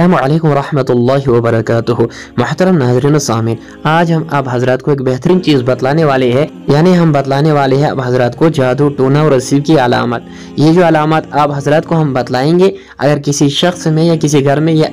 अस्सलामुअलैकुम रहमतुल्लाहि व बरकातुहू। मुहतरम नाज़रीन व सामीन, आज हम आप हजरात को एक बेहतरीन चीज़ बतलाने वाले हैं, यानी हम बतलाने वाले हैं आप हजरात को जादू, टोना और रसीब की अलामत। ये जो अलामत आप हजरात को हम बतलाएंगे, अगर किसी शख्स में या किसी घर में ये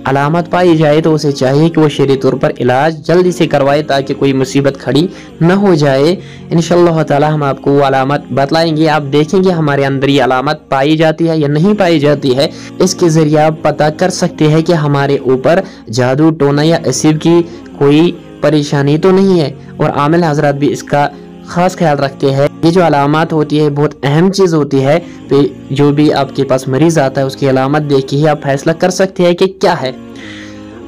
अलामत पाई जाए तो उसे चाहिए कि वो शरई तौर पर इलाज जल्दी से करवाए ताकि कोई मुसीबत खड़ी न हो जाए। इंशाअल्लाह ताला हम आपको वो अलामत बतलाएंगे, आप देखेंगे हमारे अंदर ये अलामत पाई जाती है या नहीं पाई जाती है। इसके ज़रिए आप पता कर सकते हैं कि हमारे ऊपर जादू, टोना या रसीब की कोई परेशानी तो नहीं है। और आमिल हजरात भी इसका खास ख्याल रखते हैं। ये जो अलामत होती है बहुत अहम चीज़ होती है। तो जो भी आपके पास मरीज़ आता है उसकी अलामत देख के ही आप फैसला कर सकते हैं कि क्या है।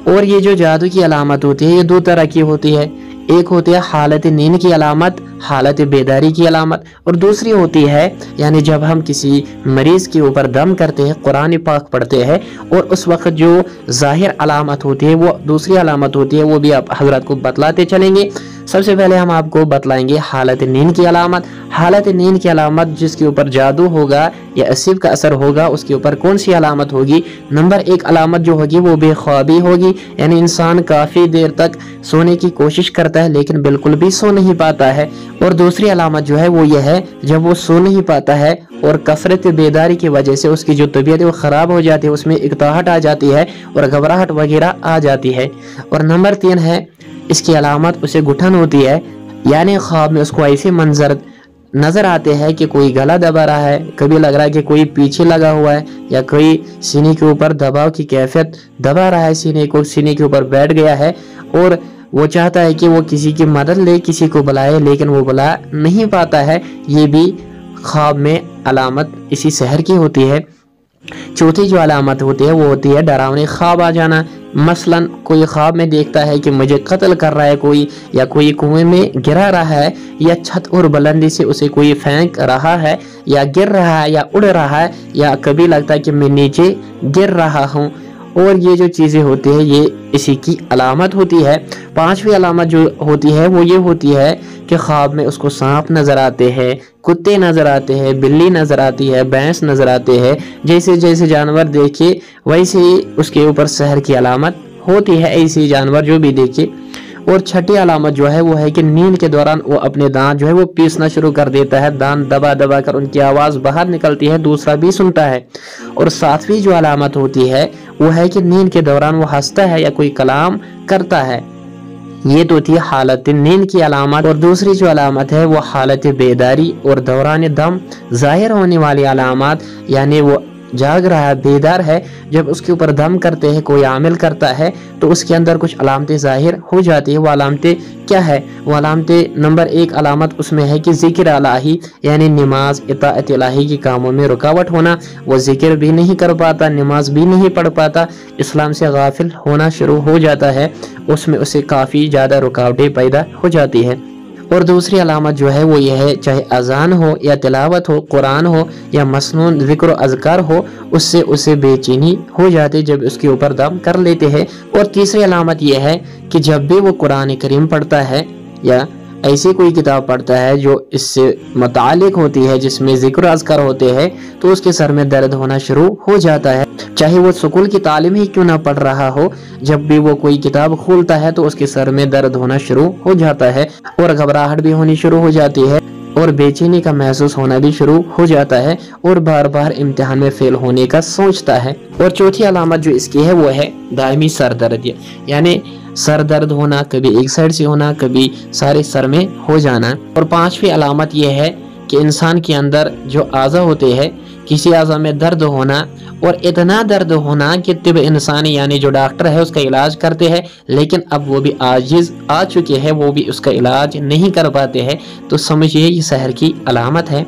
और ये जो जादू की अलामत होती है ये दो तरह की होती है। एक होती है हालत नींद की अलामत, हालत बेदारी की अलामत, और दूसरी होती है यानी जब हम किसी मरीज़ के ऊपर दम करते हैं, कुरान पाक पढ़ते हैं, और उस वक्त जो ज़ाहिर अलामत होती है वो दूसरी अलामत होती है। वो भी आप हजरत को बतलाते चलेंगे। सबसे पहले हम आपको बतलाएंगे हालत नींद की अलामत। हालत नींद की अलामत जिसके ऊपर जादू होगा या रसीब का असर होगा उसके ऊपर कौन सी अलामत होगी? नंबर एक अलामत जो होगी वो बेख्वाबी होगी, यानी इंसान काफ़ी देर तक सोने की कोशिश करता है लेकिन बिल्कुल भी सो नहीं पाता है। और दूसरी अलामत जो है वो ये है जब वो सो नहीं पाता है और कसरत बेदारी की वजह से उसकी जो तबीयत है वो ख़राब हो जाती है, उसमें इकताहट आ जाती है और घबराहट वगैरह आ जाती है। और नंबर तीन है इसकी अलामत उसे घुटन होती है, यानी ख्वाब में उसको ऐसे मंजर नज़र आते हैं कि कोई गला दबा रहा है, कभी लग रहा है कि कोई पीछे लगा हुआ है, या कोई सीने के ऊपर दबाव की कैफियत दबा रहा है, सीने के ऊपर बैठ गया है और वो चाहता है कि वो किसी की मदद ले, किसी को बुलाए, लेकिन वो बुला नहीं पाता है। ये भी ख्वाब में अलामत इसी शहर की होती है। चौथी जो अलामत होती है वो होती है डरावने ख्वाब आ जाना। मसलन कोई ख्वाब में देखता है कि मुझे कत्ल कर रहा है कोई, या कोई कुएं में गिरा रहा है, या छत और बुलंदी से उसे कोई फेंक रहा है, या गिर रहा है, या उड़ रहा है, या कभी लगता है कि मैं नीचे गिर रहा हूँ। और ये जो चीज़ें होती है ये इसी की अलामत होती है। पांचवी अलामत जो होती है वो ये होती है कि ख्वाब में उसको सांप नज़र आते हैं, कुत्ते नज़र आते हैं, बिल्ली नज़र आती है, भैंस नज़र आते हैं। जैसे जैसे जानवर देखे वैसे ही उसके ऊपर सहर की अलामत होती है, ऐसे जानवर जो भी देखे। और छठी अलामत जो है वो है कि नींद के दौरान वो अपने दांत जो है वो पीसना शुरू कर देता है, दांत दबा दबा कर उनकी आवाज़ बाहर निकलती है, दूसरा भी सुनता है। और सातवीं जो अलामत होती है वो है कि नींद के दौरान वो हंसता है या कोई कलाम करता है। ये तो थी हालत नींद की अलामत। और दूसरी जो अलामत है वो हालत बेदारी और दौरान दम ज़ाहिर होने वाली अलामत, यानी वो जाग रहा है, बेदार है, जब उसके ऊपर दम करते हैं, कोई आमिल करता है तो उसके अंदर कुछ अलामतें ज़ाहिर हो जाती है। वो अलामतें क्या है? वो अलामतें नंबर एक अलामत उसमें है कि ज़िक्र इलाही, यानी नमाज, इताअत इलाही के कामों में रुकावट होना। वो ज़िक्र भी नहीं कर पाता, नमाज भी नहीं पढ़ पाता, इस्लाम से गाफिल होना शुरू हो जाता है, उसमें उसे काफ़ी ज़्यादा रुकावटें पैदा हो जाती है। और दूसरी अलामत जो है वो ये है चाहे अजान हो या तिलावत हो, कुरान हो या मसनून ज़िक्र अज़कार हो, उससे उसे बेचैनी हो जाती जब उसके ऊपर दम कर लेते हैं। और तीसरी अलामत यह है कि जब भी वो कुरान करीम पढ़ता है या ऐसी कोई किताब पढ़ता है जो इससे मुतालिक होती है, जिसमें ज़िक्र अज़कार होते हैं, तो उसके सर में दर्द होना शुरू हो जाता है। चाहे वो स्कूल की तालीम ही क्यों ना पढ़ रहा हो, जब भी वो कोई किताब खोलता है तो उसके सर में दर्द होना शुरू हो जाता है और घबराहट भी होनी शुरू हो जाती है और बेचैनी का महसूस होना भी शुरू हो जाता है और बार बार इम्तिहान में फेल होने का सोचता है। और चौथी अलामत जो इसकी है वो है दायमी सर दर्द, यानी सर दर्द होना, कभी एक साइड से होना, कभी सारे सर में हो जाना। और पांचवी अलामत यह है कि इंसान के अंदर जो आज़ा होते हैं किसी आज़ा में दर्द होना, और इतना दर्द होना कि तिब इंसानी यानी जो डॉक्टर है उसका इलाज करते हैं लेकिन अब वो भी आजिज़ आ चुके हैं, वो भी उसका इलाज नहीं कर पाते हैं, तो समझिए ये सहर की अलामत है।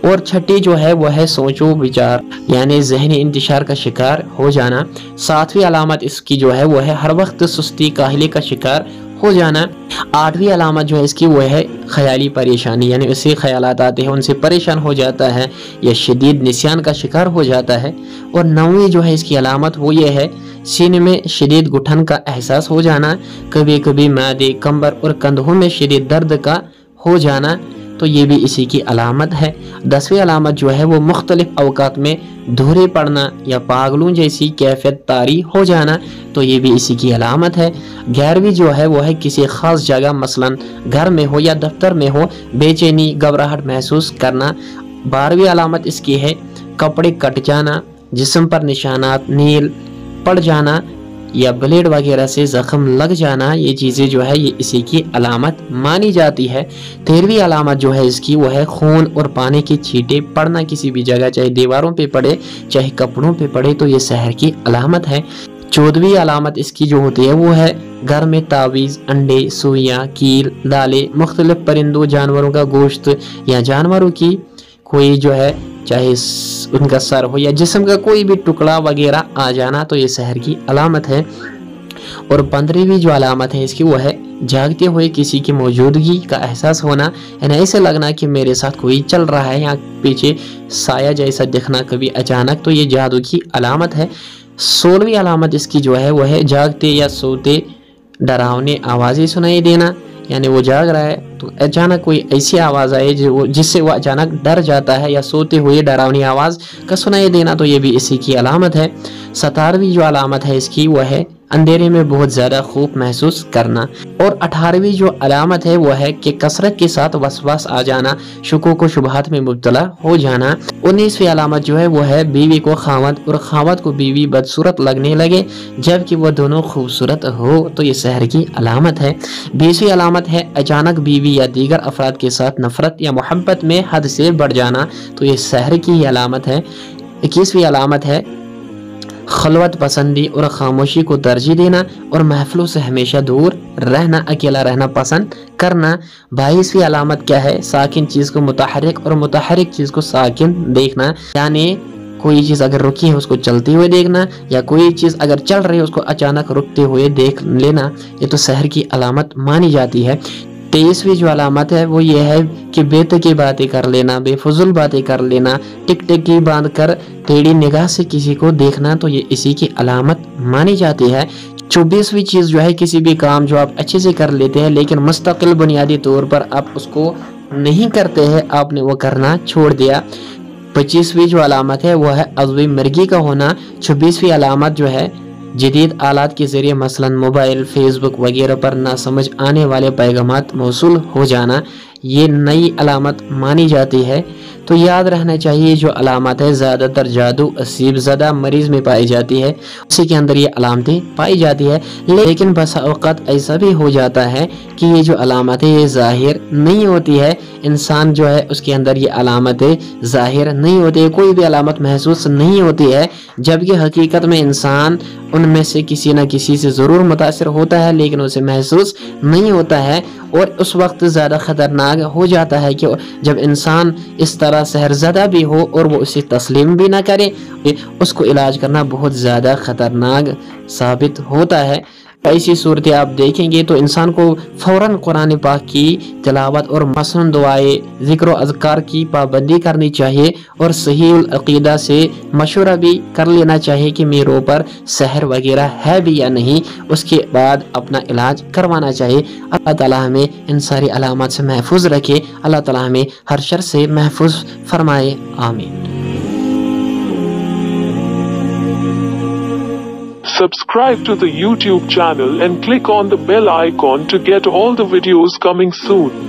और छठी जो है वह है सोचो विचार, यानी ज़हनी इंतशार का शिकार हो जाना। सातवीं अलामत इसकी जो है वह है हर वक्त सुस्ती काहली का शिकार हो जाना। आठवीं अलामत जो है इसकी वो है ख्याली परेशानी, यानी उसे ख्यालात आते हैं, उनसे परेशान हो जाता है या शदीद निस्यान का शिकार हो जाता है। और नौवीं जो है इसकी अलामत वो ये है सीने में शदीद घुटन का एहसास हो जाना, कभी कभी मैदे, कमर और कंधों में शदीद दर्द का हो जाना। तो ये भी इसी की अलामत है। 10वीं अलामत जो है वो मुख्तलिफ अवकात में धूरे पड़ना या पागलों जैसी कैफियत तारी हो जाना, तो ये भी इसी की अलामत है। 11वीं जो है वो है किसी खास जगह मसलन घर में हो या दफ्तर में हो बेचैनी घबराहट महसूस करना। 12वीं अलामत इसकी है कपड़े कट जाना, जिस्म पर निशानात नील पड़ जाना या ब्लेड वगैरह से जख्म लग जाना, ये चीज़ें जो है ये इसी की अलामत मानी जाती है। 13वीं अलामत जो है इसकी वो है खून और पानी की छींटे पड़ना किसी भी जगह, चाहे दीवारों पे पड़े चाहे कपड़ों पे पड़े, तो ये सहर की अलामत है। 14वीं अलामत इसकी जो होती है वो है घर में तावीज़, अंडे, सुइयाँ, कील, दालें, मुख्तलिफ परिंदों जानवरों का गोश्त या जानवरों की कोई जो है चाहे उनका सर हो या जिस्म का कोई भी टुकड़ा वगैरह आ जाना, तो ये सहर की अलामत है। और 15वीं जो अलामत है इसकी वो है जागते हुए किसी की मौजूदगी का एहसास होना, यानी ऐसे लगना कि मेरे साथ कोई चल रहा है या पीछे साया जैसा दिखना कभी अचानक, तो ये जादू की अलामत है। 16वीं अलामत इसकी जो है वो है जागते या सोते डरावनी आवाज़ें सुनाई देना, यानी वो जाग रहा है तो अचानक कोई ऐसी आवाज़ आए जिससे वो अचानक डर जाता है, या सोते हुए डरावनी आवाज़ का सुनाई देना, तो ये भी इसी की अलामत है। 17वीं जो अलामत है इसकी वो है अंधेरे में बहुत ज़्यादा खौफ महसूस करना। और 18वीं जो अलामत है वो है कि कसरत के साथ वसवास आ जाना, शुकूक व शुबहात में मुब्तला हो जाना। 19वीं अलामत जो है वो है बीवी को खावत और खावत को बीवी बदसूरत लगने लगे जबकि वह दोनों खूबसूरत हो, तो ये सहर की अलामत है। 20वीं अलामत है अचानक बीवी या दीगर अफराद के साथ नफरत या मोहब्बत में हद से बढ़ जाना, तो ये सहर की अलामत है। 21वीं अलामत है खलवत पसंदी और खामोशी को तरजीह देना और महफिलों से हमेशा दूर रहना, अकेला रहना पसंद करना। 22वीं अलामत क्या है साकिन चीज़ को मुतहरिक और मुतहरिक चीज़ को साकिन देखना, यानी कोई चीज़ अगर रुकी है उसको चलती हुए देखना, या कोई चीज़ अगर चल रही है उसको अचानक रुकते हुए देख लेना, ये तो सहर की अलामत मानी जाती है। 23वीं जो अलामत है वो ये है कि बेतुकी बातें कर लेना, बेफजुल बातें कर लेना, टिकटिकी बांध कर टेढ़ी निगाह से किसी को देखना, तो ये इसी की अलामत मानी जाती है। 24वीं चीज़ जो है किसी भी काम जो आप अच्छे से कर लेते हैं लेकिन मुस्तकिल बुनियादी तौर पर आप उसको नहीं करते हैं, आपने वो करना छोड़ दिया। 25वीं जो अलामत है वो है अज़वी मर्गी का होना। 26वीं अलामत जो है जदीद आलात के ज़रिए मसलन मोबाइल, फेसबुक वगैरह पर ना समझ आने वाले पैगामात मौसूल हो जाना, ये नई अलामत मानी जाती है। तो याद रहना चाहिए जो अलामत है ज़्यादातर जादू असीब ज़दा मरीज़ में पाई जाती है, उसी के अंदर ये अलामतें पाई जाती है। लेकिन बसा औक़ात ऐसा भी हो जाता है कि ये जो अलामतें ये ज़ाहिर नहीं होती है, इंसान जो है उसके अंदर ये अलामतें ज़ाहिर नहीं होती है, कोई भी अलामत महसूस नहीं होती है, जबकि हकीकत में इंसान उनमें से किसी न किसी से ज़रूर मुतासिर होता है लेकिन उसे महसूस नहीं होता है। और उस वक्त ज़्यादा ख़तरनाक हो जाता है कि जब इंसान इस तरह सहरज़दा भी हो और वो उसे तस्लीम भी ना करे, उसको इलाज करना बहुत ज़्यादा ख़तरनाक साबित होता है। ऐसी सूरत आप देखेंगे तो इंसान को फ़ौरन कुरान पाक की तिलावत और मसनून दुआएं, ज़िक्र और अज़कार की पाबंदी करनी चाहिए और सही अक़ीदा से मशवरा भी कर लेना चाहिए कि मेरे ऊपर सहर वगैरह है भी या नहीं, उसके बाद अपना इलाज करवाना चाहिए। अल्लाह ताला हमें इन सारी अलामत से महफूज रखे, अल्लाह ताला हमें हर शर से महफूज फरमाए, आमीन। Subscribe to the YouTube channel and click on the bell icon to get all the videos coming soon.